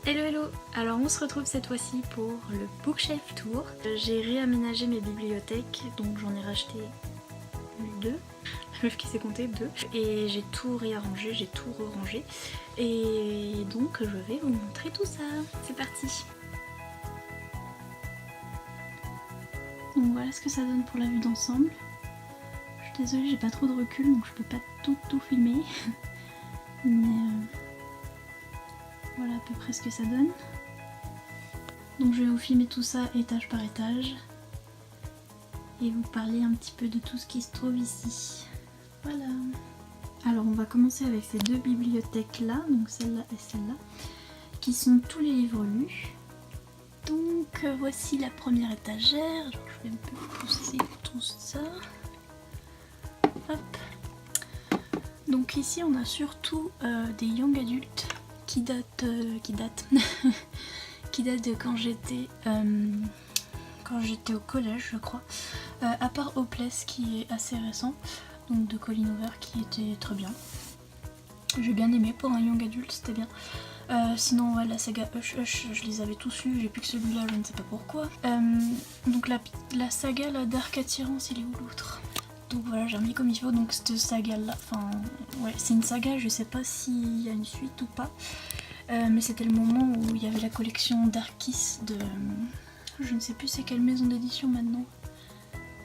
Hello hello. Alors on se retrouve cette fois-ci pour le bookshelf tour. J'ai réaménagé mes bibliothèques, donc j'en ai racheté 2, la meuf qui s'est comptée 2, et j'ai tout réarrangé, j'ai tout re-rangé, et donc je vais vous montrer tout ça. C'est parti. Donc voilà ce que ça donne pour la vue d'ensemble. Je suis désolée, j'ai pas trop de recul, donc je peux pas tout filmer, mais voilà à peu près ce que ça donne. Donc je vais vous filmer tout ça étage par étage et vous parler un petit peu de tout ce qui se trouve ici. Voilà. Alors on va commencer avec ces deux bibliothèques là, donc celle-là et celle-là, qui sont tous les livres lus. Donc voici la première étagère. Alors, je vais un peu pousser tout ça. Hop. Donc ici on a surtout des young adultes qui datent qui date de quand j'étais au collège, je crois. À part Hopeless qui est assez récent, donc de Colleen Hoover, qui était très bien. J'ai bien aimé pour un young adulte, c'était bien. Sinon ouais, la saga Hush Hush, je les avais tous lus, j'ai plus que celui-là, je ne sais pas pourquoi. Donc la saga, la Dark Attirance, il est où l'autre? Donc voilà, j'ai remis comme il faut, donc cette saga là, enfin ouais, c'est une saga, je sais pas s'il y a une suite ou pas. Mais c'était le moment où il y avait la collection Dark Kiss de... je ne sais plus c'est quelle maison d'édition maintenant.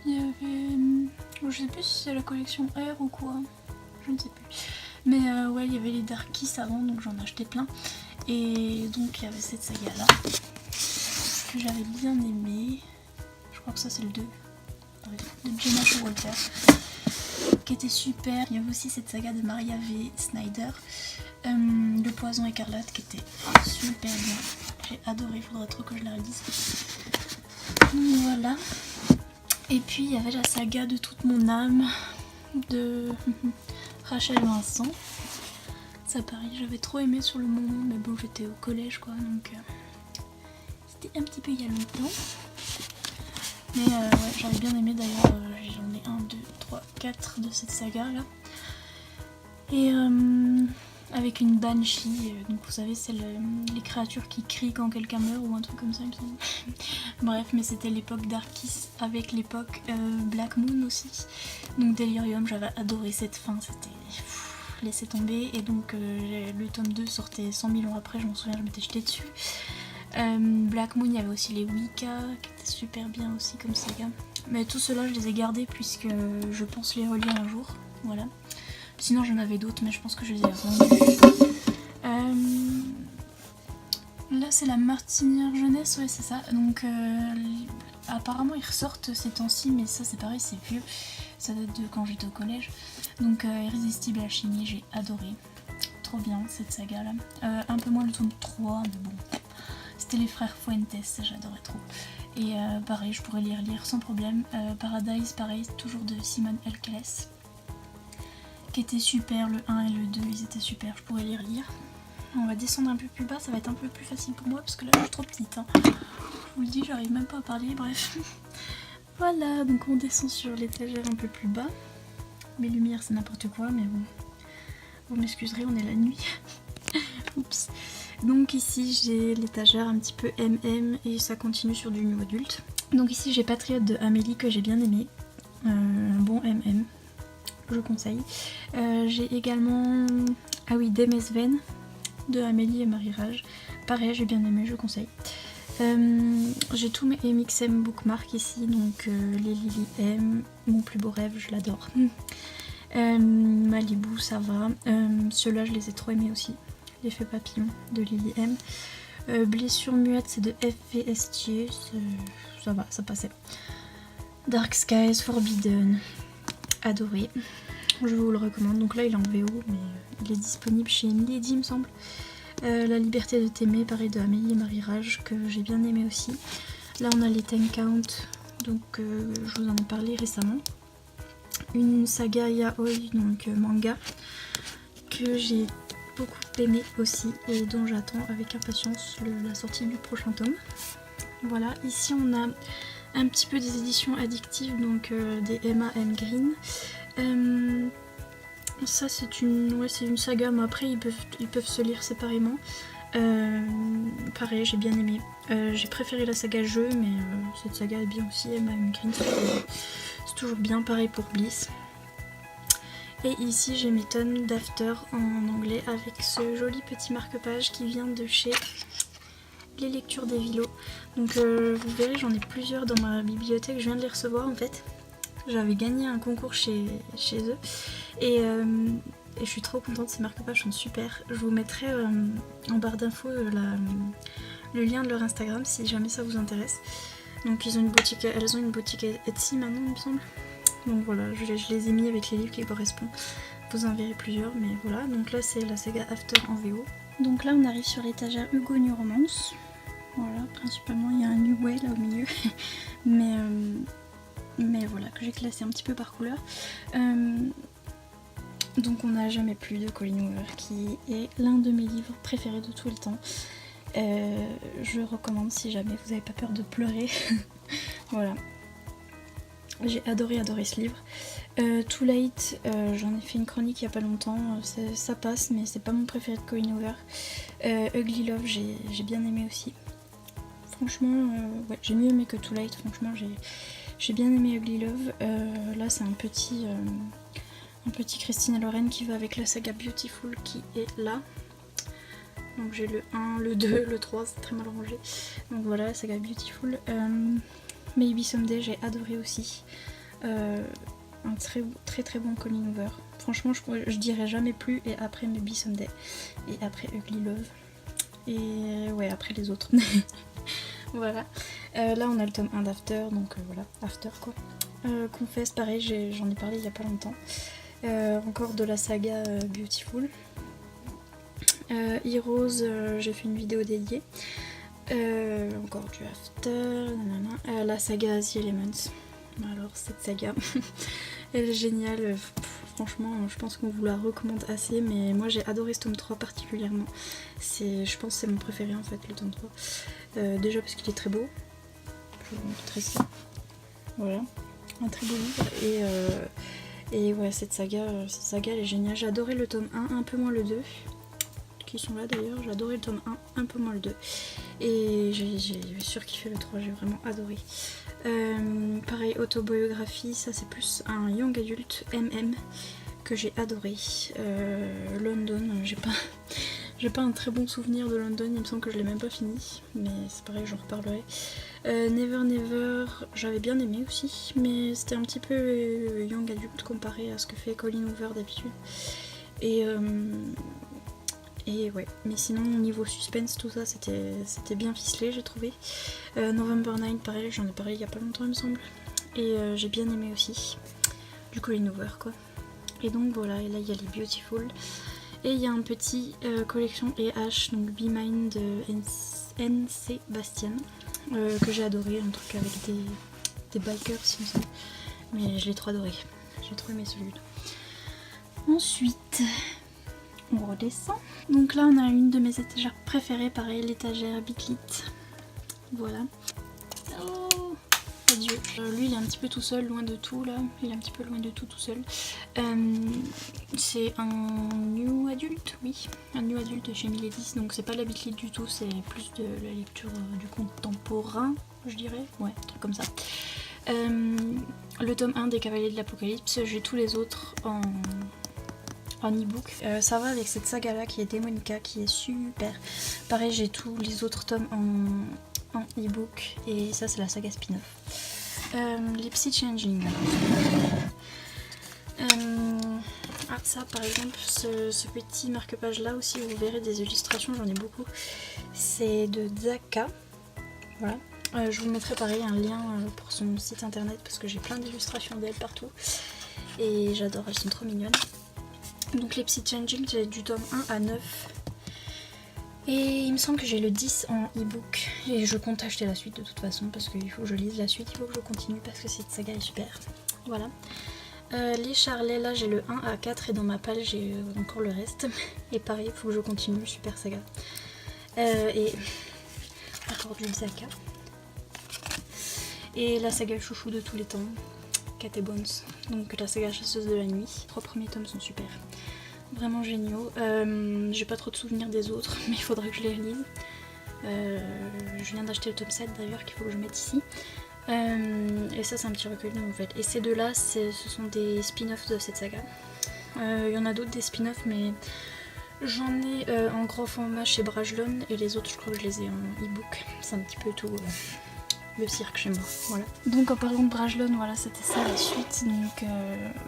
Il y avait... je sais plus si c'est la collection R ou quoi. Je ne sais plus. Mais ouais, il y avait les Dark Kiss avant, donc j'en ai acheté plein. Et donc il y avait cette saga là, que j'avais bien aimé. Je crois que ça c'est le 2. De Jenna Showalter, qui était super. Il y avait aussi cette saga de Maria V. Snyder. Le poison écarlate qui était super bien, j'ai adoré, il faudrait trop que je la relise. Donc voilà. Et puis il y avait la saga de toute mon âme de Rachel Vincent. Ça pareil, j'avais trop aimé sur le moment, mais bon j'étais au collège quoi, donc c'était un petit peu il y a longtemps. Mais ouais, j'avais bien aimé d'ailleurs, j'en ai 1, 2, 3, 4 de cette saga là. Et avec une banshee, donc vous savez c'est les créatures qui crient quand quelqu'un meurt ou un truc comme ça il me semble. Bref, mais c'était l'époque Darkis avec l'époque Black Moon aussi. Donc Delirium, j'avais adoré cette fin, c'était laissé tomber. Et donc le tome 2 sortait 100 000 ans après, je m'en souviens, je m'étais jetée dessus. Black Moon, il y avait aussi les Wicca qui étaient super bien aussi comme saga. Mais tout cela je les ai gardés puisque je pense les relire un jour, voilà. Sinon j'en avais d'autres mais je pense que je les ai revendus. Là c'est la Martinière Jeunesse, ouais c'est ça. Donc apparemment ils ressortent ces temps-ci, mais ça c'est pareil, c'est vieux. Ça date de quand j'étais au collège. Donc Irrésistible Alchimie, j'ai adoré. Trop bien cette saga là. Un peu moins le tome 3, mais bon. C'était les frères Fuentes, j'adorais trop. Et pareil, je pourrais les relire sans problème. Paradise, pareil, toujours de Simone Elkeles, qui était super, le 1 et le 2, ils étaient super, je pourrais les relire. On va descendre un peu plus bas, ça va être un peu plus facile pour moi, parce que là je suis trop petite. Hein. Je vous le dis, j'arrive même pas à parler, bref. Voilà, donc on descend sur l'étagère un peu plus bas. Mes lumières c'est n'importe quoi, mais bon. Vous m'excuserez, on est la nuit. Oups. Donc ici j'ai l'étagère un petit peu MM et ça continue sur du new adulte. Donc ici j'ai Patriote de Amélie que j'ai bien aimé. Un bon MM, je conseille. J'ai également, ah oui, Demesven de Amélie et Marie Rage. Pareil, j'ai bien aimé, je conseille. J'ai tous mes MXM bookmark ici, donc les Lily M, Mon plus beau rêve, je l'adore. Malibu, ça va. Ceux-là, je les ai trop aimés aussi. L'effet papillon de Lily M. Blessure muette, c'est de F.V. Estier, ça va, ça passait. Dark Skies, Forbidden, adoré. Je vous le recommande. Donc là, il est en VO, mais il est disponible chez Milady, il me semble. La liberté de t'aimer, pareil de Amélie et Marie Rage, que j'ai bien aimé aussi. Là, on a les 10 Count, donc je vous en ai parlé récemment. Une saga yaoi, donc manga, que j'ai beaucoup aimé aussi et dont j'attends avec impatience la sortie du prochain tome. Voilà, ici on a un petit peu des éditions addictives, donc des Emma M. Green. Ça c'est une saga, mais après ils peuvent se lire séparément. pareil, j'ai bien aimé. J'ai préféré la saga jeu, mais cette saga est bien aussi. Emma Green, c'est toujours bien, pareil pour Bliss. Et ici j'ai mes tomes d'After en anglais avec ce joli petit marque-page qui vient de chez Les Lectures des Vilos. Donc vous verrez, j'en ai plusieurs dans ma bibliothèque, je viens de les recevoir en fait. J'avais gagné un concours chez eux et je suis trop contente, ces marque-pages sont super. Je vous mettrai en barre d'infos le lien de leur Instagram si jamais ça vous intéresse. Donc elles ont une boutique Etsy maintenant il me semble. Donc voilà, je les ai mis avec les livres qui correspondent. Vous en verrez plusieurs, mais voilà. Donc là c'est la saga After en VO. Donc là on arrive sur l'étagère Hugo New Romance. Voilà, principalement il y a un New Way là au milieu. mais voilà, que j'ai classé un petit peu par couleur. Donc on n'a jamais plus de Colleen Hoover, qui est l'un de mes livres préférés de tous les temps. Je recommande si jamais vous n'avez pas peur de pleurer. Voilà. J'ai adoré ce livre. Too Late, j'en ai fait une chronique il n'y a pas longtemps. Ça passe, mais c'est pas mon préféré de Colleen Hoover. Ugly Love, j'ai bien aimé aussi. Franchement, ouais, j'ai mieux aimé que Too Late. Franchement, j'ai bien aimé Ugly Love. Là, c'est un petit Christina Loren qui va avec la saga Beautiful qui est là. Donc j'ai le 1, le 2, le 3, c'est très mal rangé. Donc voilà, la saga Beautiful. Maybe Someday, j'ai adoré aussi. Un très bon Colleen Hoover. Franchement, je dirais jamais plus. Et après Maybe Someday. Et après Ugly Love. Et ouais, après les autres. Voilà. Là, on a le tome 1 d'After. Donc voilà, After quoi. Confess, pareil, j'en ai parlé il y a pas longtemps. Encore de la saga Beautiful. Heroes, j'ai fait une vidéo dédiée. Encore du After, la saga The Elements. Alors cette saga, elle est géniale. Franchement, je pense qu'on vous la recommande assez, mais moi j'ai adoré ce tome 3 particulièrement. Je pense que c'est mon préféré en fait, le tome 3. Déjà parce qu'il est très beau. Je vous montrer ça. Voilà, un très beau livre. Et ouais, cette saga elle est géniale. J'ai adoré le tome 1, un peu moins le 2. Qui sont là d'ailleurs, j'ai adoré le tome 1, un peu moins le 2. Et j'ai surkiffé le 3, j'ai vraiment adoré. Pareil, autobiographie, ça c'est plus un young adulte MM que j'ai adoré. London, j'ai pas un très bon souvenir de London, il me semble que je l'ai même pas fini, mais c'est pareil, j'en reparlerai. Never Never, j'avais bien aimé aussi, mais c'était un petit peu young adulte comparé à ce que fait Colleen Hoover d'habitude. Et ouais, mais sinon niveau suspense, tout ça c'était bien ficelé, j'ai trouvé. November 9, pareil, j'en ai parlé il y a pas longtemps il me semble. Et j'ai bien aimé aussi, du Colleen Hoover quoi. Et donc voilà, et là il y a les Beautiful. Et il y a un petit collection EH, donc Be Mine de NC Bastian, que j'ai adoré, un truc avec des bikers il me semble. Mais je l'ai trop adoré, j'ai trop aimé celui-là. Ensuite... on redescend. Donc là on a une de mes étagères préférées, pareil, l'étagère Biclit. Voilà. Oh, adieu. Lui il est un petit peu tout seul, loin de tout là. Il est un petit peu loin de tout seul. C'est un new adulte, oui. Un new adulte chez Milady. Donc c'est pas la Biclit du tout, c'est plus de la lecture du contemporain, je dirais. Ouais, un truc comme ça. Le tome 1 des Cavaliers de l'Apocalypse, j'ai tous les autres en e-book. Ça va avec cette saga là qui est Demonica, qui est super. Pareil, j'ai tous les autres tomes en e-book et ça c'est la saga spin-off. Les Psy Changeling. Ça par exemple, ce petit marque-page là aussi, vous verrez des illustrations, j'en ai beaucoup. C'est de Zaka. Voilà. Je vous mettrai pareil un lien pour son site internet parce que j'ai plein d'illustrations d'elle partout. Et j'adore, elles sont trop mignonnes. Donc les Psy Changeling, j'ai du tome 1 à 9. Et il me semble que j'ai le 10 en e-book. Et je compte acheter la suite de toute façon parce qu'il faut que je lise la suite, il faut que je continue parce que cette saga est super. Voilà. Les Charlets, là j'ai le 1 à 4 et dans ma palle j'ai encore le reste. Et pareil, il faut que je continue, super saga. Et encore du Zaka. Et la saga chouchou de tous les temps, Cat et Bones. Donc la saga chasseuse de la nuit. Les 3 premiers tomes sont super. Vraiment géniaux. J'ai pas trop de souvenirs des autres, mais il faudra que je les relise. Je viens d'acheter le tome 7 d'ailleurs qu'il faut que je mette ici. Et ça c'est un petit recueil de nouvelles. Et ces deux-là, ce sont des spin-offs de cette saga. Il y en a d'autres des spin-offs, mais j'en ai en gros format chez Brajlon et les autres je crois que je les ai en e-book. C'est un petit peu tout le cirque chez moi. Voilà. Donc en parlant de Brajlon, voilà, c'était ça la suite. Donc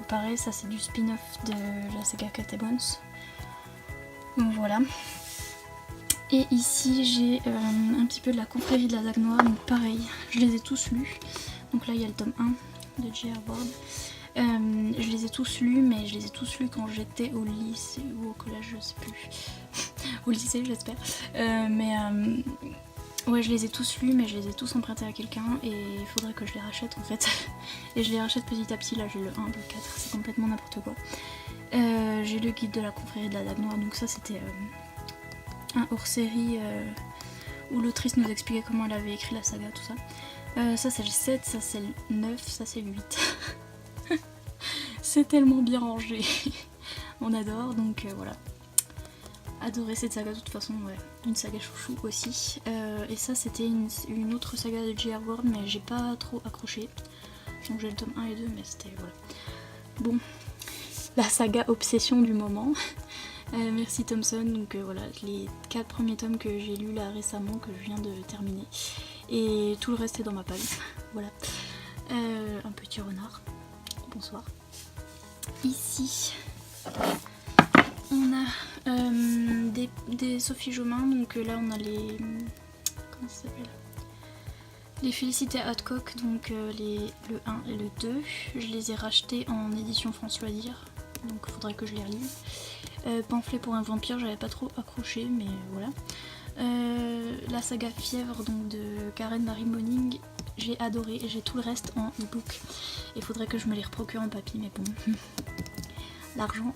pareil, ça c'est du spin-off de la saga Cat et Bones. Donc voilà. Et ici j'ai un petit peu de la confrérie de la Dague Noire, donc pareil, je les ai tous lus. Donc là il y a le tome 1 de J.R. Ward. Je les ai tous lus, mais je les ai tous lus quand j'étais au lycée ou au collège, je sais plus. Au lycée j'espère. Ouais, je les ai tous lus, mais je les ai tous empruntés à quelqu'un et il faudrait que je les rachète en fait. Et je les rachète petit à petit, là j'ai le 1, le 4, c'est complètement n'importe quoi. J'ai le guide de la confrérie de la Dague Noire, donc ça c'était un hors-série où l'autrice nous expliquait comment elle avait écrit la saga, tout ça. Ça c'est le 7, ça c'est le 9, ça c'est le 8. C'est tellement bien rangé. On adore, donc voilà. Adorer cette saga de toute façon, ouais. Une saga chouchou aussi. Et ça c'était une autre saga de J.R. Ward, mais j'ai pas trop accroché. Donc j'ai le tome 1 et 2, mais c'était voilà. Bon, la saga obsession du moment. Merci Thomson, donc voilà, les 4 premiers tomes que j'ai lus là récemment, que je viens de terminer. Et tout le reste est dans ma palle. Voilà. Un petit renard. Bonsoir. Ici, on a des Sophie Jomain, donc là on a les... Comment ça s'appelle ? Les Félicités Hadcock, donc le 1 et le 2. Je les ai rachetés en édition France Loisirs, donc il faudrait que je les relise. Pamphlet pour un vampire, j'avais pas trop accroché, mais voilà. La saga Fièvre, donc de Karen Marie Moning, j'ai adoré et j'ai tout le reste en e-book. Il faudrait que je me les reprocure en papier, mais bon, l'argent.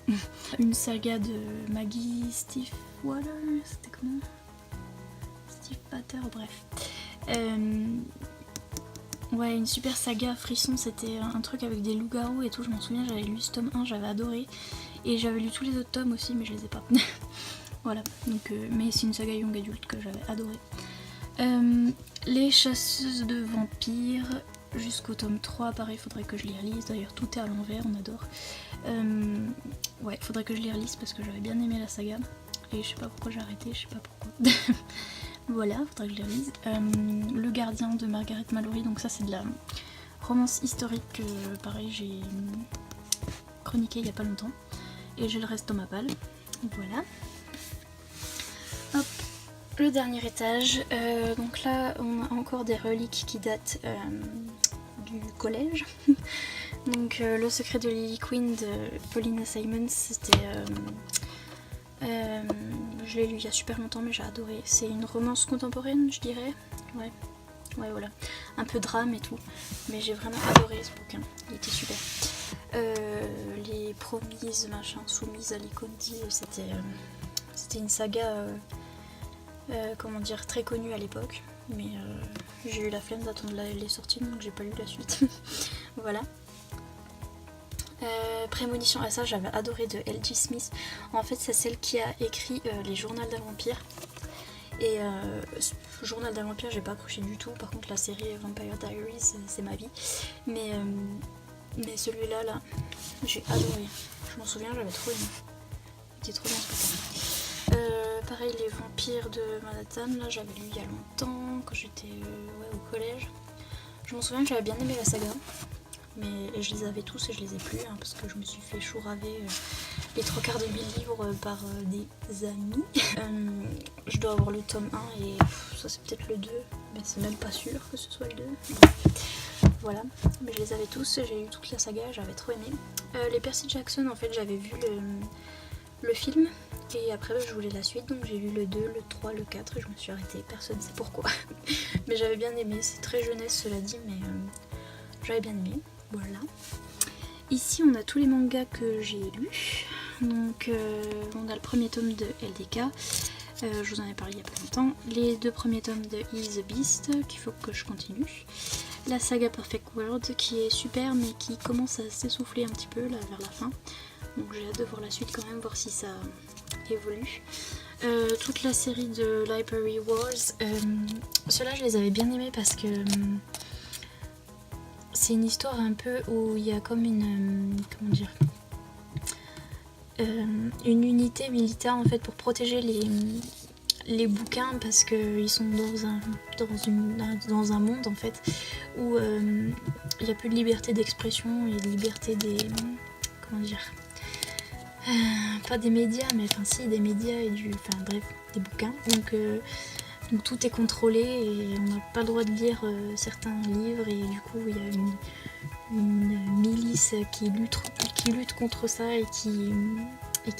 Une saga de Maggie Steve Waller, c'était comment ? Steve Pater, bref. Ouais, une super saga frisson, c'était un truc avec des loups-garous et tout, je m'en souviens, j'avais lu ce tome 1, j'avais adoré. Et j'avais lu tous les autres tomes aussi, mais je les ai pas. Voilà, donc, mais c'est une saga young adulte que j'avais adoré. Les chasseuses de vampires, jusqu'au tome 3, pareil, faudrait que je les relise. D'ailleurs, tout est à l'envers, on adore. Ouais, faudrait que je les relise parce que j'avais bien aimé la saga. Et je sais pas pourquoi j'ai arrêté, je sais pas pourquoi. Voilà, faudrait que je les relise. Le gardien de Margaret Mallory, donc ça c'est de la romance historique que, pareil, j'ai chroniqué il y a pas longtemps. Et j'ai le reste dans ma palle. Voilà. Hop, le dernier étage. Donc là, on a encore des reliques qui datent du collège. Donc Le secret de Lily Queen de Paulina Simons, c'était... je l'ai lu il y a super longtemps, mais j'ai adoré. C'est une romance contemporaine, je dirais. Ouais, voilà. Un peu drame et tout. Mais j'ai vraiment adoré ce bouquin. Il était super. Les promises, machin, soumises à l'Icondi, c'était une saga, comment dire, très connue à l'époque, mais j'ai eu la flemme d'attendre les sorties, donc j'ai pas lu la suite. Voilà. Prémonition à ça, j'avais adoré de L.G. Smith. En fait, c'est celle qui a écrit les Journaux d'un vampire. Et Journal d'un vampire, j'ai pas accroché du tout. Par contre, la série Vampire Diaries, c'est ma vie. Mais celui-là, là, j'ai adoré. Je m'en souviens, j'avais trop aimé. C'était trop bien ce bouquin. Pareil, les vampires de Manhattan, là, j'avais lu il y a longtemps, quand j'étais au collège. Je m'en souviens que j'avais bien aimé la saga. Mais je les avais tous et je les ai plus, hein, parce que je me suis fait chouraver les 3/4 de mes livres par des amis. Je dois avoir le tome 1 et ça c'est peut-être le 2, mais c'est même pas sûr que ce soit le 2. Voilà, mais je les avais tous, j'ai lu toute la saga, j'avais trop aimé. Les Percy Jackson, en fait, j'avais vu le film et après je voulais la suite, donc j'ai lu le 2, le 3, le 4 et je me suis arrêtée, personne ne sait pourquoi. Mais j'avais bien aimé, c'est très jeunesse cela dit, mais j'avais bien aimé. Voilà. Ici on a tous les mangas que j'ai lus. Donc on a le premier tome de LDK, je vous en ai parlé il y a pas longtemps. Les 2 premiers tomes de Is the Beast qu'il faut que je continue. La saga Perfect World qui est super mais qui commence à s'essouffler un petit peu là vers la fin. Donc j'ai hâte de voir la suite quand même, voir si ça évolue. Toute la série de Library Wars, ceux-là je les avais bien aimés parce que c'est une histoire un peu où il y a comme une comment dire, une unité militaire en fait pour protéger les bouquins, parce qu'ils sont dans un monde en fait où il n'y a plus de liberté d'expression et de liberté des comment dire, pas des médias, mais enfin si, des médias et bref, des bouquins. Donc tout est contrôlé et on n'a pas le droit de lire certains livres, et du coup il y a une milice qui lutte contre ça et qui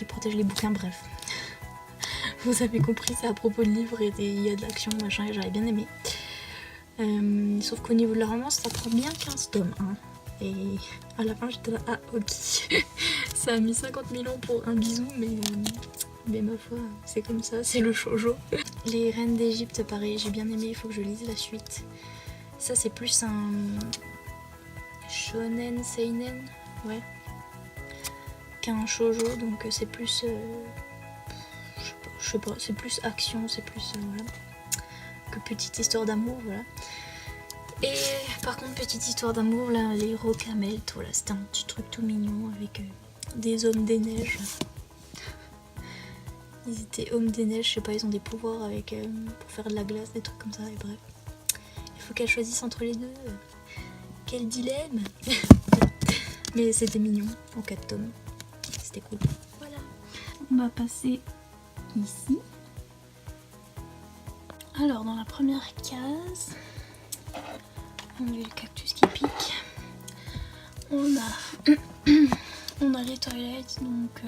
protège les bouquins, bref. Vous avez compris, c'est à propos de livres et il y a de l'action, machin, et j'avais bien aimé. Sauf qu'au niveau de la romance, ça prend bien 15 tomes. Hein. Et à la fin, j'étais là, ah ok. Ça a mis 50 000 ans pour un bisou, mais ma foi, c'est comme ça, c'est le shoujo. Les reines d'Égypte, pareil, j'ai bien aimé, il faut que je lise la suite. Ça, c'est plus un shonen, seinen, ouais, qu'un shoujo, donc c'est plus... je sais pas, c'est plus action, c'est plus voilà, que petite histoire d'amour, voilà. Et par contre, petite histoire d'amour, là, les Rocamelt, voilà, c'était un petit truc tout mignon avec des hommes des neiges. Ils étaient hommes des neiges, je sais pas, ils ont des pouvoirs avec pour faire de la glace, des trucs comme ça, et bref. Il faut qu'elle choisisse entre les deux. Quel dilemme. Mais c'était mignon, en 4 tomes. C'était cool. Voilà. On va passer ici. Alors dans la première case, on a le cactus qui pique. On a les Twilight, donc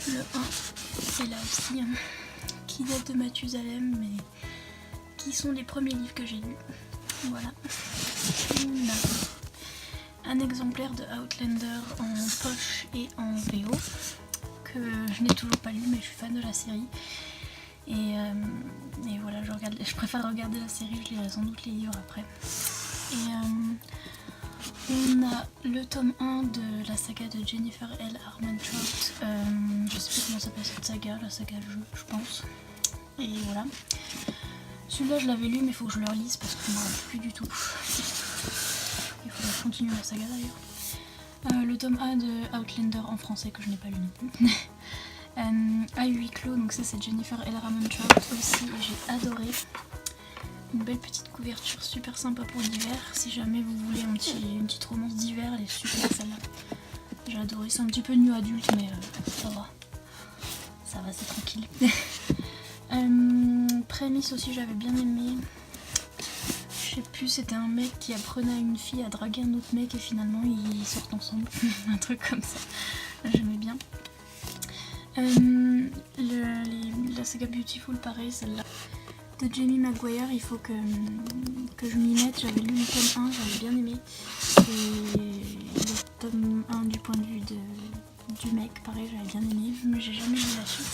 le 1 c'est là aussi, qui date de Mathusalem, mais qui sont les premiers livres que j'ai lus. Voilà. On a un exemplaire de Outlander en poche et en VO que je n'ai toujours pas lu, mais je suis fan de la série. Et voilà, je préfère regarder la série, je lirai sans doute les livres après. Et on a le tome 1 de la saga de Jennifer L. Armentrout. Je sais plus comment s'appelle cette saga, la saga jeu, je pense. Et voilà. Celui-là, je l'avais lu, mais il faut que je le relise parce que je ne me rappelle plus du tout. Il faudrait que je continue la saga d'ailleurs. Le tome 1 de Outlander en français que je n'ai pas lu non plus. À huis clos, donc ça c'est Jennifer L. Armentrout aussi, et j'ai adoré. Une belle petite couverture super sympa pour l'hiver. Si jamais vous voulez une petite romance d'hiver, elle est super celle-là. J'ai adoré, c'est un petit peu new adulte, mais ça va. Ça va, c'est tranquille. Prémisse aussi, j'avais bien aimé. Je sais plus, c'était un mec qui apprenait à une fille à draguer un autre mec et finalement ils sortent ensemble. Un truc comme ça. J'aimais bien. La saga Beautiful, pareil, celle-là de Jamie Maguire, il faut que je m'y mette. J'avais lu le tome 1, j'avais bien aimé. Et le tome 1 du point de vue du mec, pareil, j'avais bien aimé, mais j'ai jamais lu la suite.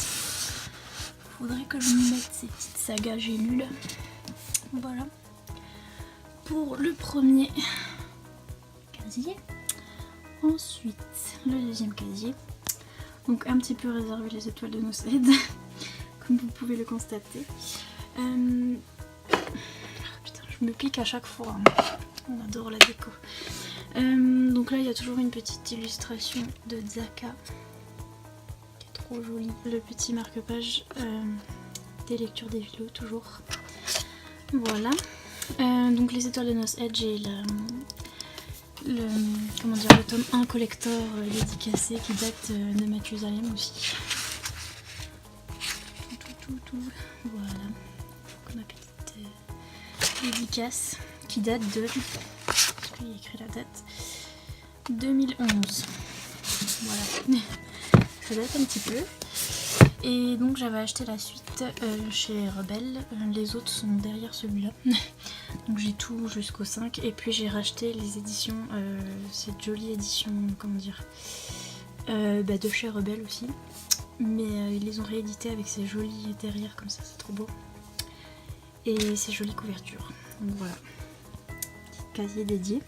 Faudrait que je m'y mette ces petites sagas, j'ai lu là. Voilà. Pour le premier casier. Ensuite, le deuxième casier. Donc un petit peu réservé les étoiles de Nosed, comme vous pouvez le constater. Putain, je me pique à chaque fois. On adore la déco. Donc là, il y a toujours une petite illustration de Zaka, qui est trop jolie. Le petit marque-page des lectures des vélos, toujours. Voilà. Donc les étoiles de Nosed, j'ai le tome 1 collector dédicacé qui date de Mathusalem aussi. Voilà. Donc ma petite dédicace qui date de... Il y a écrit la date. 2011. Voilà. Ça date un petit peu. Et donc j'avais acheté la suite chez Rebelle. Les autres sont derrière celui-là. Donc j'ai tout jusqu'au 5. Et puis j'ai racheté les éditions, cette jolie édition, comment dire, de chez Rebelle aussi. Mais ils les ont réédités avec ces jolis derrière comme ça, c'est trop beau. Et ces jolies couvertures. Donc voilà. Petit casier dédié.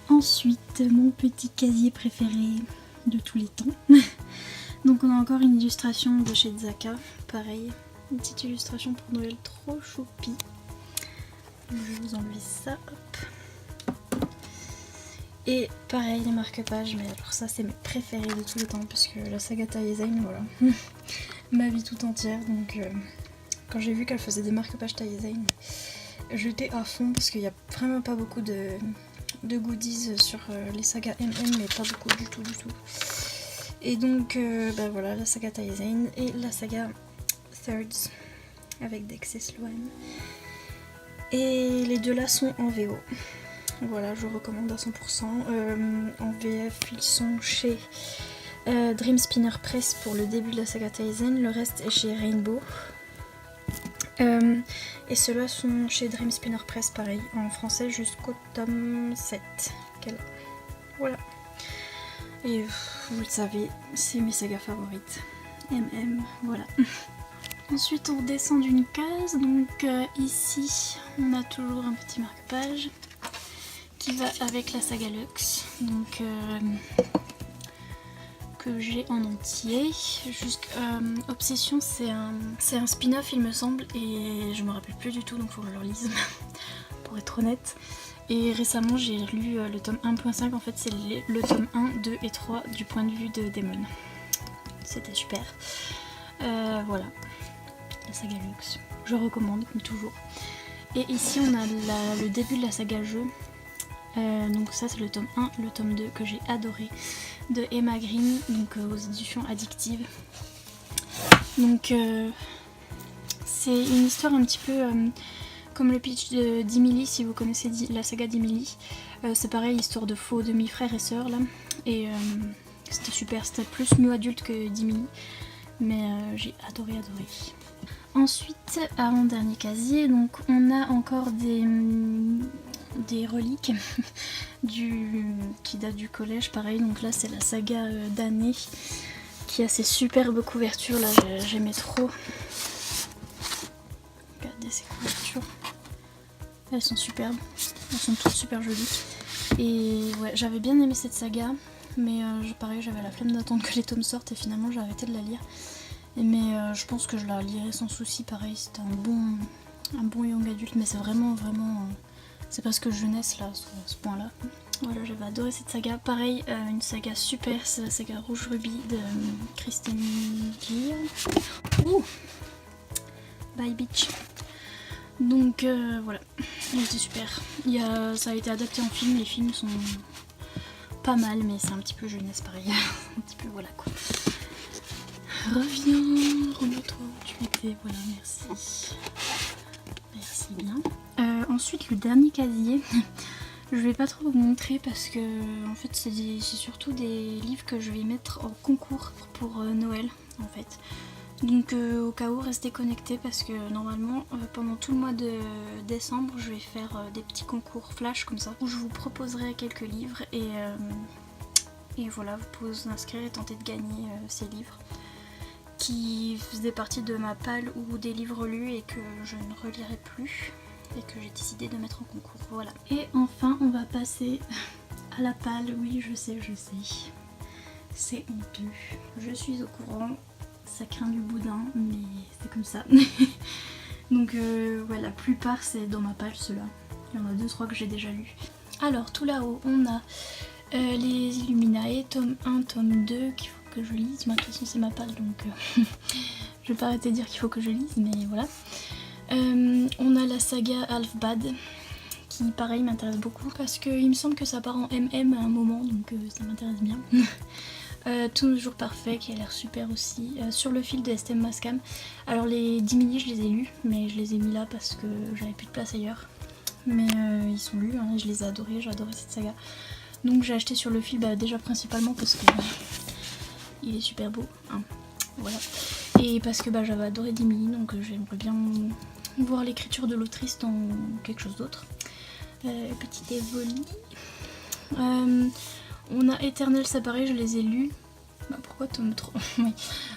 Ensuite, mon petit casier préféré. de tous les temps. Donc on a encore une illustration de chez Zaka, pareil, une petite illustration pour Noël trop choupi. Je vais vous enlever ça, hop. Et pareil les marque-pages, mais alors ça c'est mes préférés de tous les temps parce que la saga Taezain, voilà, ma vie tout entière. Donc quand j'ai vu qu'elle faisait des marque-pages Taezain, j'étais à fond parce qu'il n'y a vraiment pas beaucoup de goodies sur les sagas MM, mais pas beaucoup du tout. Et donc bah voilà, la saga Taezain et la saga Thirds avec Dex et Sloane. Et les deux là sont en VO. Voilà, je recommande à 100%. En VF, ils sont chez Dream Spinner Press pour le début de la saga Taezain. Le reste est chez Rainbow. Et ceux-là sont chez Dream Spinner Press, pareil, en français jusqu'au tome 7. Voilà. Et vous le savez, c'est mes sagas favorites. MM, voilà. Ensuite, on descend d'une case. Donc ici, on a toujours un petit marque-page qui va avec la saga Lux. Donc que j'ai en entier. Obsession, c'est un spin-off il me semble, et je me rappelle plus du tout, donc faut que je le relise pour être honnête. Et récemment j'ai lu le tome 1.5, en fait c'est le tome 1, 2 et 3 du point de vue de Demon. C'était super. Voilà, la saga Lux, je recommande comme toujours. Et ici on a le début de la saga jeu. Donc ça c'est le tome 1, le tome 2 que j'ai adoré, de Emma Green, donc aux éditions Addictive. Donc c'est une histoire un petit peu comme le pitch d'Emily, si vous connaissez la saga d'Emily. C'est pareil, histoire de faux demi-frères et sœurs là. Et c'était super, c'était plus mieux adulte que d'Emily. Mais j'ai adoré. Ensuite, avant-dernier casier, donc on a encore des reliques qui datent du collège, pareil. Donc là c'est la saga d'année qui a ses superbes couvertures là, j'aimais trop. Regardez ces couvertures, elles sont superbes, elles sont toutes super jolies. Et ouais, j'avais bien aimé cette saga, mais pareil, j'avais la flemme d'attendre que les tomes sortent et finalement j'ai arrêté de la lire. Mais je pense que je la lirai sans souci, pareil, c'était un bon young adulte, mais c'est vraiment c'est presque jeunesse là, ce point là. Voilà, j'avais adoré cette saga. Pareil, une saga super, c'est la saga Rouge Ruby de Kristen Gear. Ouh, Bye Beach. Donc voilà, c'était super. Ça a été adapté en film, les films sont pas mal, mais c'est un petit peu jeunesse pareil. Un petit peu, voilà quoi. Reviens, remets-toi où tu étais, voilà, merci. Merci bien. Ensuite, le dernier casier, je vais pas trop vous montrer parce que en fait c'est surtout des livres que je vais mettre en concours pour Noël en fait. Donc au cas où, restez connectés parce que normalement pendant tout le mois de décembre je vais faire des petits concours flash comme ça où je vous proposerai quelques livres et voilà, vous pouvez vous inscrire et tenter de gagner ces livres qui faisaient partie de ma palle ou des livres lus et que je ne relirai plus et que j'ai décidé de mettre en concours, voilà. Et enfin on va passer à la palle, oui je sais, c'est honteux, je suis au courant, ça craint du boudin mais c'est comme ça. Donc ouais, la plupart c'est dans ma palle ceux-là, il y en a 2-3 que j'ai déjà lus. Alors tout là-haut on a les Illuminae, tome 1, tome 2 qu'il faut que je lise. De toute façon c'est ma palle donc je vais pas arrêter de dire qu'il faut que je lise, mais voilà. On a la saga Half-Bad qui pareil m'intéresse beaucoup parce qu'il me semble que ça part en MM à un moment, donc ça m'intéresse bien. Toujours parfait qui a l'air super aussi, sur le fil de S.T.M. Mascam. Alors les 10 mini je les ai lus, mais je les ai mis là parce que j'avais plus de place ailleurs. Mais ils sont lus, hein, je les ai adorés, j'ai adoré cette saga. Donc j'ai acheté sur le fil déjà principalement parce que il est super beau, hein, voilà. Et parce que j'avais adoré Dimi, donc j'aimerais bien voir l'écriture de l'autrice dans quelque chose d'autre. Petit Evoli. On a Eternal, ça pareil, je les ai lus. Pourquoi tome 3 oui.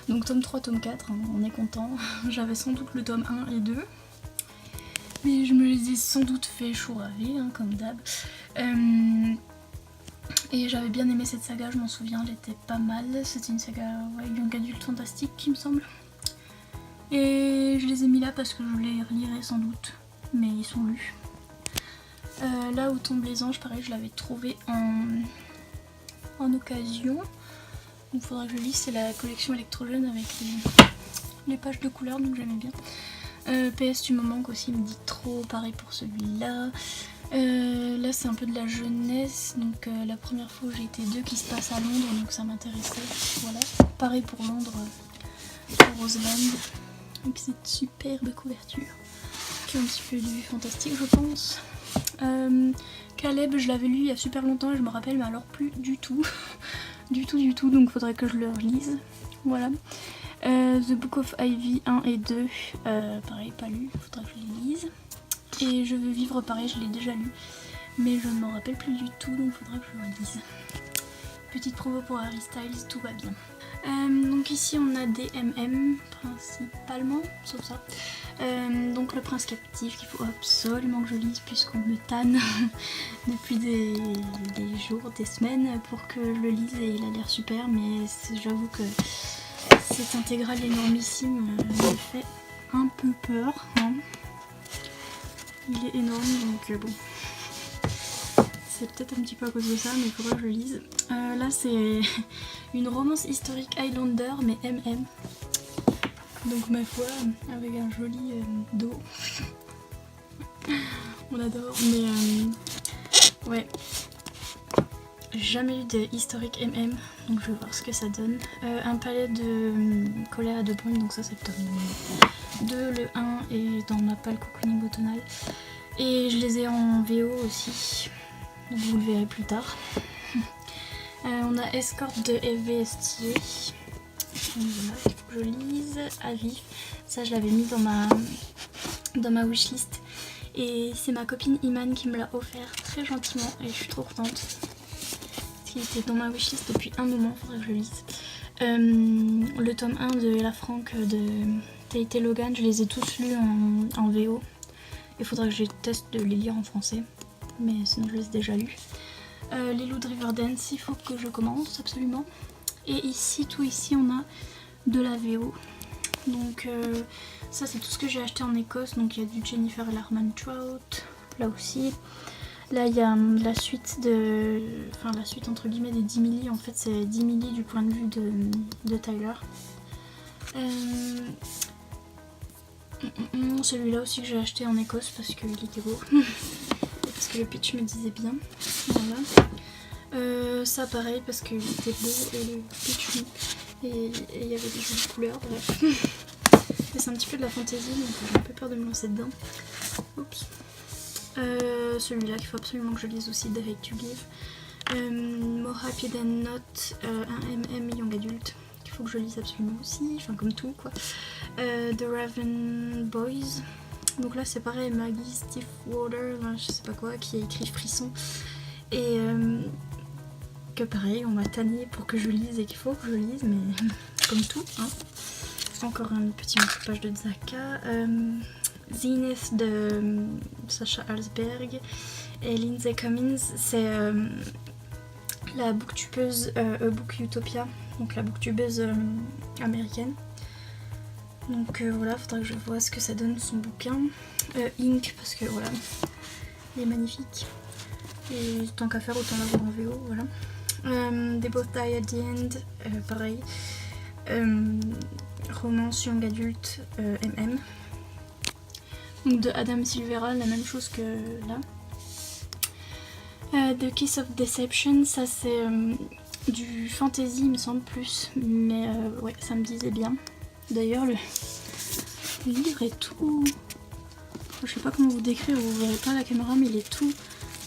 Donc tome 3, tome 4, hein, on est content. J'avais sans doute le tome 1 et 2. Mais je me les ai sans doute fait chouraver, hein, comme d'hab. Et j'avais bien aimé cette saga, je m'en souviens, elle était pas mal. C'était une saga young adulte fantastique, il me semble. Et je les ai mis là parce que je les relirai sans doute, mais ils sont lus. Là où tombent les anges, pareil, je l'avais trouvé en occasion. Donc il faudra que je lise, c'est la collection électrogène avec les pages de couleurs, donc j'aimais bien. PS tu me manques aussi, il me dit trop, pareil pour celui-là. Là c'est un peu de la jeunesse, donc la première fois où j'ai été 2 qui se passe à Londres, donc ça m'intéressait. Voilà, pareil pour Londres, pour Roseland, avec cette superbe couverture qui est un petit peu du fantastique je pense. Caleb je l'avais lu il y a super longtemps et je me rappelle, mais alors plus du tout. du tout, donc faudrait que je le relise. Voilà. The Book of Ivy 1 et 2, pareil pas lu, faudrait que je les lise. Et Je veux vivre, pareil, je l'ai déjà lu, mais je ne m'en rappelle plus du tout, donc faudrait que je le relise. Petite promo pour Harry Styles, tout va bien. Donc ici on a des MM principalement, sauf ça. Donc Le Prince Captif qu'il faut absolument que je lise puisqu'on me tanne depuis des jours, des semaines pour que je le lise et il a l'air super, mais j'avoue que cette intégrale énormissime me fait un peu peur. Hein. Il est énorme donc bon. C'est peut-être un petit peu à cause de ça, mais il faudra que je le lise. Là c'est une romance historique Highlander mais MM. Donc ma foi, avec un joli dos. On adore, mais ouais. J'ai jamais eu de historique MM, donc je vais voir ce que ça donne. Un palais de colère et de brume, donc ça c'est le tome 2, le 1 est dans ma palle cocooning automnale. Et je les ai en VO aussi, donc vous le verrez plus tard. On a Escorte de F.V. Estier. Voilà, il faut que je lise. Avis, ça je l'avais mis dans ma wishlist. Et c'est ma copine Iman qui me l'a offert très gentiment et je suis trop contente. Parce qu'il était dans ma wishlist depuis un moment, faudrait que je le lise. Le tome 1 de Ella Frank de Tate Logan, je les ai tous lus en VO. Il faudrait que je teste de les lire en français, mais sinon je les ai déjà lus. Les loups de Riverdance, il faut que je commence absolument. Et ici, tout ici, on a de la VO. Donc ça c'est tout ce que j'ai acheté en Écosse. Donc il y a du Jennifer Larman Trout, là aussi. Là il y a la suite de... Enfin la suite entre guillemets des 10 milli. En fait c'est 10 milli du point de vue de Tyler. Celui-là aussi que j'ai acheté en Écosse parce qu'il était beau. Et parce que le pitch me disait bien. Voilà. Ça pareil parce qu'il était beau et le pitch et il y avait des jolies couleurs, bref. Mais c'est un petit peu de la fantaisie donc j'ai un peu peur de me lancer dedans. Oups. Celui-là qu'il faut absolument que je lise aussi, The Hate to Give. More Happy Than Not, un MM Young Adult qu'il faut que je lise absolument aussi, enfin comme tout quoi. The Raven Boys. Donc là c'est pareil, Maggie Stiefwater, je sais pas quoi, qui a écrit Frisson. Et que pareil, on m'a tanné pour que je lise et qu'il faut que je lise, mais comme tout. Hein. Encore un petit morceau de page de Zaka. Zenith de Sacha Alsberg et Lindsay Cummins, c'est la booktubeuse A Book Utopia, donc la booktubeuse américaine. Donc voilà, faudra que je vois ce que ça donne son bouquin. Ink, parce que voilà, il est magnifique. Et tant qu'à faire, autant l'avoir en VO, voilà. They Both Die at the End, pareil. Romance Young Adult MM. Donc de Adam Silvera, la même chose que là. The Kiss of Deception, ça c'est du fantasy il me semble plus, mais ouais ça me disait bien. D'ailleurs le livre est tout... Je sais pas comment vous décrire, vous verrez pas à la caméra, mais il est tout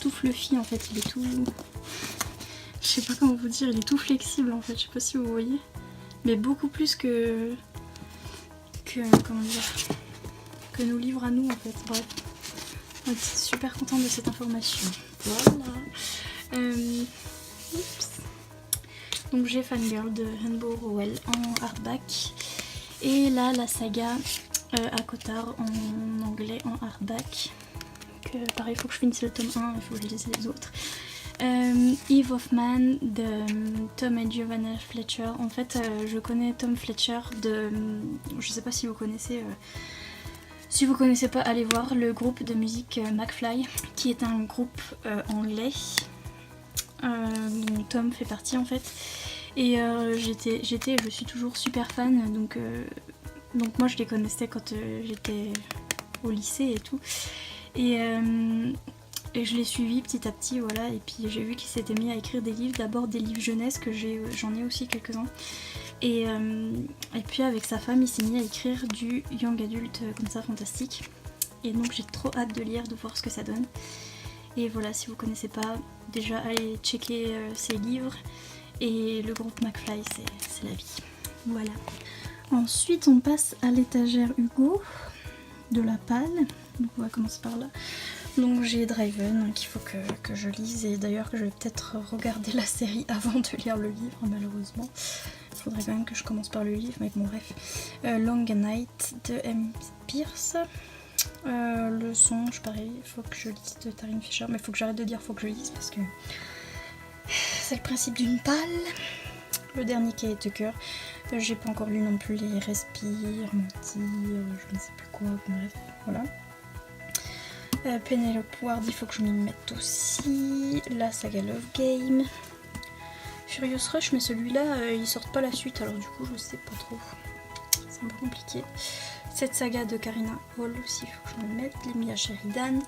fluffy en fait, il est tout... Je sais pas comment vous dire, il est tout flexible en fait, je sais pas si vous voyez. Mais beaucoup plus que comment dire, que nos livres à nous en fait, bref. On est super contente de cette information. Voilà. Oups. Donc j'ai Fangirl de Rainbow Rowell en hardback. Et là la saga à Cotard en anglais en hardback. que pareil, il faut que je finisse le tome 1, il faut que je lise les autres. Eve of Man de Tom et Giovanna Fletcher. En fait, je connais Tom Fletcher de... je sais pas si vous connaissez... si vous connaissez pas, allez voir le groupe de musique McFly, qui est un groupe anglais dont Tom fait partie en fait. Et j'étais et je suis toujours super fan, donc moi je les connaissais quand j'étais au lycée et tout. Et je l'ai suivi petit à petit, voilà, et puis j'ai vu qu'il s'était mis à écrire des livres, d'abord des livres jeunesse, que j'en ai aussi quelques-uns. Et puis avec sa femme, il s'est mis à écrire du young adult comme ça, fantastique. Et donc j'ai trop hâte de lire, de voir ce que ça donne. Et voilà, si vous connaissez pas, déjà allez checker ses livres. Et le groupe McFly, c'est la vie. Voilà. Ensuite, on passe à l'étagère Hugo de la Palle. Donc on va commencer par là. Donc j'ai Driven qu'il faut que je lise, et d'ailleurs que je vais peut-être regarder la série avant de lire le livre, malheureusement. Il faudrait quand même que je commence par le livre, mais bon bref. Long Night de M. Pierce. Le songe, pareil, il faut que je lise de Taryn Fisher, mais il faut que j'arrête de dire faut que je lise parce que c'est le principe d'une palle. Le dernier Kay Tucker. J'ai pas encore lu non plus les Respire, Mentir, je ne sais plus quoi, bref, voilà. Penelope Ward, il faut que je m'y mette aussi. La saga Love Game. Furious Rush, mais celui-là, ils sortent pas la suite, alors du coup, je sais pas trop. C'est un peu compliqué. Cette saga de Karina Hall aussi, il faut que je me mette. Les Mia Sheridan.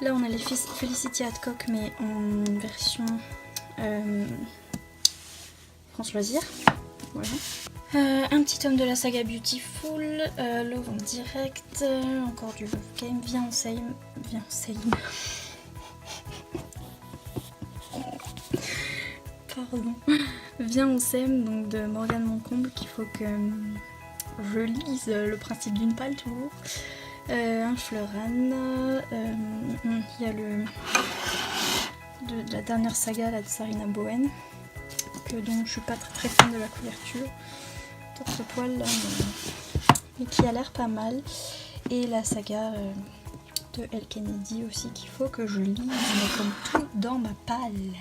Là, on a les Felicity Hadcock, mais en version France Loisirs. Voilà. Un petit tome de la saga Beautiful, Love en direct, encore du Love Game, Viens on s'aime, pardon, Viens on s'aime, donc de Morgane Moncomble, qu'il faut que je lise, le principe d'une palle toujours, un Fleuran, il y a de la dernière saga là, de Sarina Bowen, dont je suis pas très fan de la couverture. Ce poil là, mais qui a l'air pas mal, et la saga de Elle Kennedy aussi qu'il faut que je lise, mais comme tout dans ma palle.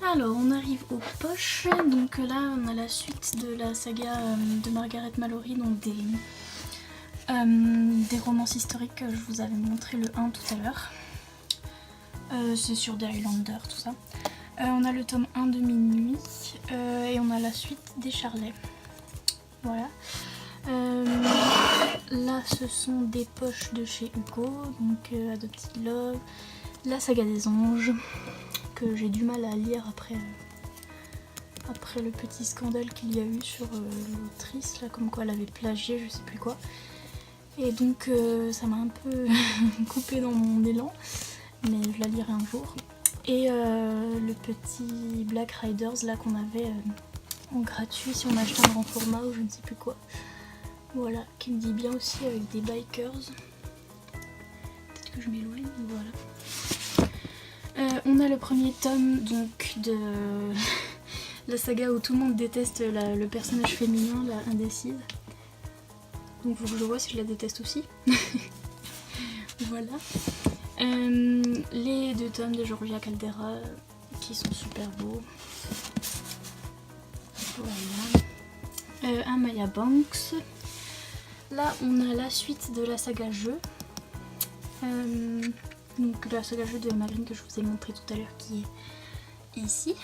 Alors on arrive aux poches, donc là on a la suite de la saga de Margaret Mallory, donc des romances historiques que je vous avais montré le 1 tout à l'heure. C'est sur des Highlander, tout ça. On a le tome 1 de Minuit, et on a la suite des Charlets. Voilà. Là ce sont des poches de chez Hugo, donc Adopted Love, la saga des anges, que j'ai du mal à lire après le petit scandale qu'il y a eu sur l'autrice, là, comme quoi elle avait plagié je sais plus quoi. Et donc ça m'a un peu coupé dans mon élan, mais je la lirai un jour. Et le petit Black Riders là qu'on avait en gratuit si on achetait un grand format ou je ne sais plus quoi. Voilà, qui me dit bien aussi avec des bikers. Peut-être que je m'éloigne, voilà. On a le premier tome donc de la saga où tout le monde déteste le personnage féminin, la indécise. Donc faut que je vois si je la déteste aussi. Voilà. Les 2 tomes de Georgia Caldera qui sont super beaux. Voilà. Un Maya Banks. Là on a la suite de la saga Jeu. Donc la saga Jeu de Emma Green que je vous ai montré tout à l'heure, qui est ici.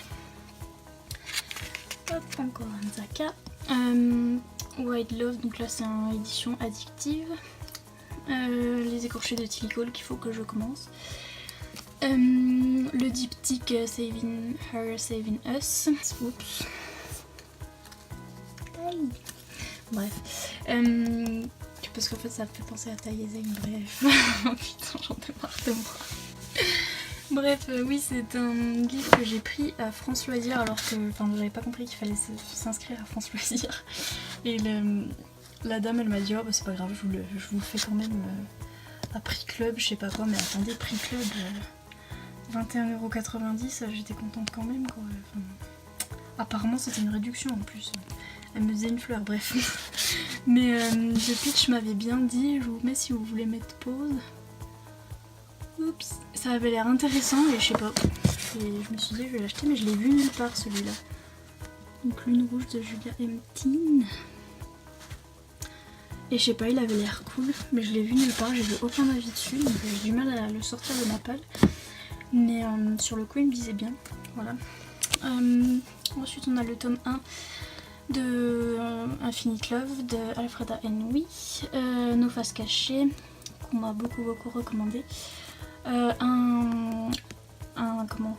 Hop, encore un Zaka. White Love, donc là c'est une édition addictive. Les écorchés de Tilly Cole qu'il faut que je commence. Le diptyque Saving Her, Saving Us. Oups. Bref. Parce qu'en fait ça me fait penser à Taïezen, bref. Oh putain, j'en ai marre de moi. Bref, oui, c'est un livre que j'ai pris à France Loisirs alors que j'avais pas compris qu'il fallait s'inscrire à France Loisirs. Et la dame elle m'a dit oh bah c'est pas grave, je vous le fais quand même à prix club, je sais pas quoi, mais attendez, prix club 21,90 €, j'étais contente quand même quoi. Apparemment c'était une réduction en plus. Elle me faisait une fleur, bref. Mais The Pitch m'avait bien dit, je vous mets si vous voulez mettre pause. Oups, ça avait l'air intéressant et je sais pas. Je me suis dit je vais l'acheter mais je l'ai vu nulle part celui-là. Donc Lune Rouge de Julia M. Teen. Et je sais pas, il avait l'air cool, mais je l'ai vu nulle part, j'ai vu aucun avis dessus, donc j'ai du mal à le sortir de ma palle. Mais sur le coup il me disait bien, voilà. Ensuite on a le tome 1 de Infinite Love de Alfreda Henry, Nos faces cachées, qu'on m'a beaucoup recommandé.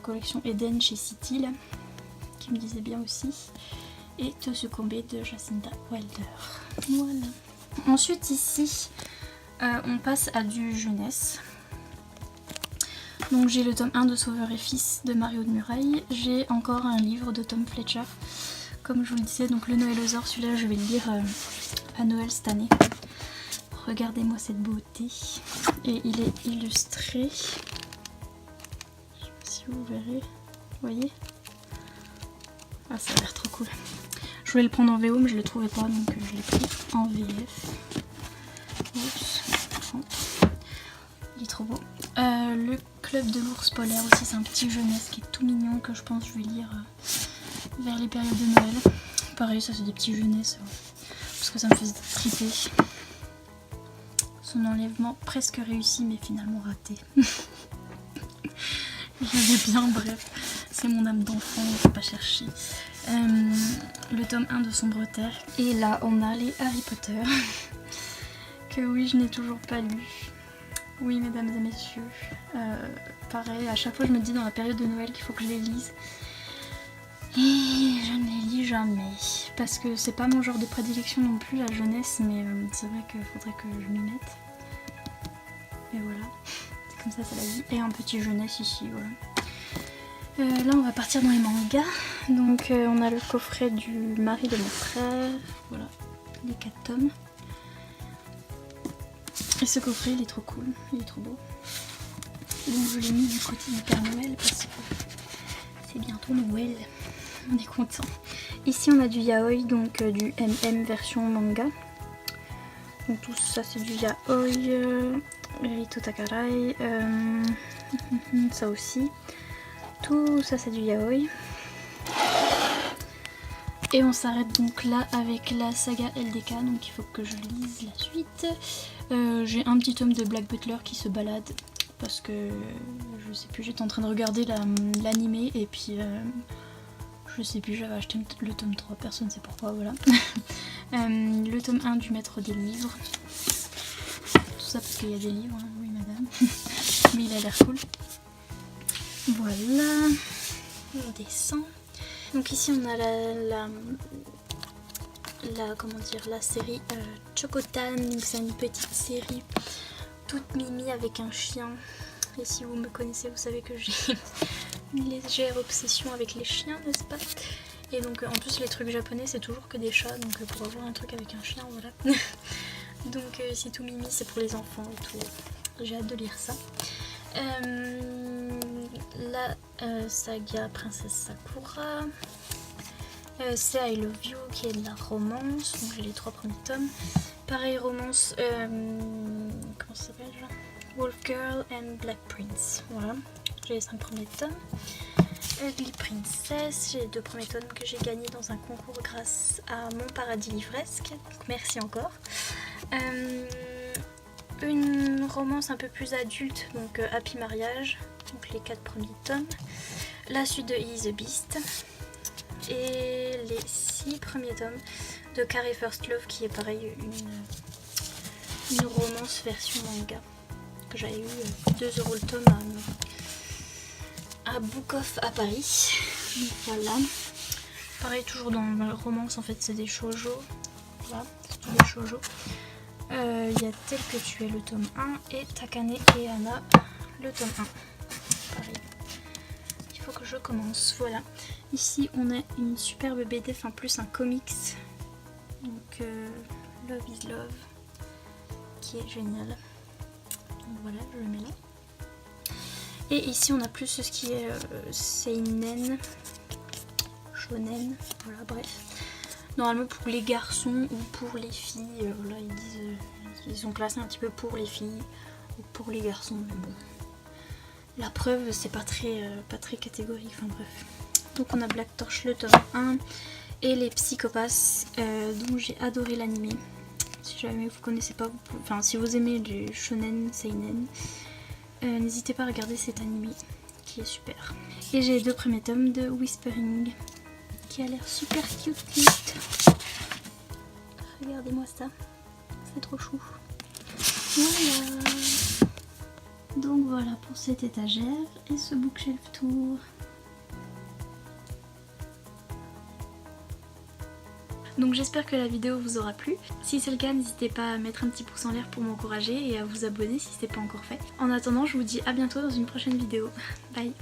Collection Eden chez City là, qui me disait bien aussi. Et Te succomber de Jacinda Wilder. Voilà. Ensuite ici on passe à du jeunesse. Donc j'ai le tome 1 de Sauveur et Fils de Mario de Muraille. J'ai encore un livre de Tom Fletcher. Comme je vous le disais, donc le Noël aux Ors, celui-là je vais le lire à Noël cette année. Regardez-moi cette beauté. Et il est illustré. Je sais pas si vous verrez. Vous voyez? Ah, ça a l'air trop cool. Je voulais le prendre en VO mais je le trouvais pas donc je l'ai pris en VF. Oups. Il est trop beau. Le Club de l'ours polaire aussi, c'est un petit jeunesse qui est tout mignon que je pense que je vais lire vers les périodes de Noël. Pareil, ça c'est des petits jeunesses parce que ça me fait triper. Son enlèvement presque réussi mais finalement raté. J'avais bien, bref, c'est mon âme d'enfant, on va pas chercher. Le tome 1 de Sombre Terre. Et là on a les Harry Potter que oui je n'ai toujours pas lu. Oui mesdames et messieurs, pareil à chaque fois je me dis dans la période de Noël qu'il faut que je les lise. Et je ne les lis jamais. Parce que c'est pas mon genre de prédilection non plus la jeunesse, mais c'est vrai qu'il faudrait que je m'y mette. Et voilà, c'est comme ça c'est la vie. Et un petit jeunesse ici, voilà. Là on va partir dans les mangas. Donc on a le coffret du mari de mon frère, voilà, les 4 tomes. Et ce coffret il est trop cool, il est trop beau. Donc je l'ai mis du côté du Père Noël parce que c'est bientôt Noël, on est content. Ici on a du yaoi, donc du MM version manga. Donc tout ça c'est du yaoi, Rito Takarai, ça aussi. Tout ça c'est du yaoi. Et on s'arrête donc là avec la saga LDK, donc il faut que je lise la suite. J'ai un petit tome de Black Butler qui se balade parce que je sais plus, j'étais en train de regarder l'animé et puis je sais plus, j'avais acheté le tome 3, personne ne sait pourquoi, voilà. Le tome 1 du Maître des Livres. Tout ça parce qu'il y a des livres, hein, oui madame. Mais il a l'air cool. Voilà, on descend. Donc ici on a la série Chocotan, c'est une petite série toute mimi avec un chien. Et si vous me connaissez, vous savez que j'ai une légère obsession avec les chiens, n'est-ce pas? Et donc en plus les trucs japonais c'est toujours que des chats, donc pour avoir un truc avec un chien, voilà. Donc c'est tout mimi, c'est pour les enfants et tout. J'ai hâte de lire ça. La saga Princesse Sakura. C'est I Love You qui est de la romance, donc j'ai les 3 premiers tomes. Pareil romance, comment ça s'appelle déjà, Wolf Girl and Black Prince, voilà, j'ai les 5 premiers tomes. Ugly Princess, j'ai les 2 premiers tomes que j'ai gagnés dans un concours grâce à Mon Paradis Livresque, donc merci encore. Une romance un peu plus adulte, donc Happy Mariage, donc les 4 premiers tomes. La suite de He is the Beast. Et les 6 premiers tomes de Carrie First Love qui est pareil une romance version manga que j'avais eu 2 € le tome à Book Off à Paris. Donc voilà, pareil toujours dans la romance en fait c'est des shoujo, voilà c'est tous des shoujo. Il y a Tel que tu es le tome 1 et Takane et Anna le tome 1, pareil. Il faut que je commence, voilà. Ici on a une superbe BD, enfin plus un comics, donc Love is Love, qui est génial. Donc voilà, je le mets là. Et ici on a plus ce qui est seinen, shonen, voilà bref. Normalement pour les garçons ou pour les filles, voilà ils disent, ils ont classé un petit peu pour les filles ou pour les garçons, mais bon. La preuve, c'est pas très catégorique, enfin bref. Donc on a Black Torch le tome 1 et les Psychopathes dont j'ai adoré l'animé. Si jamais vous connaissez pas, enfin si vous aimez du shonen, seinen, n'hésitez pas à regarder cet animé qui est super. Et j'ai les 2 premiers tomes de Whispering qui a l'air super cute. Regardez-moi ça, c'est trop chou. Voilà. Donc voilà pour cette étagère et ce bookshelf tour. Donc j'espère que la vidéo vous aura plu. Si c'est le cas, n'hésitez pas à mettre un petit pouce en l'air pour m'encourager et à vous abonner si ce n'est pas encore fait. En attendant, je vous dis à bientôt dans une prochaine vidéo. Bye!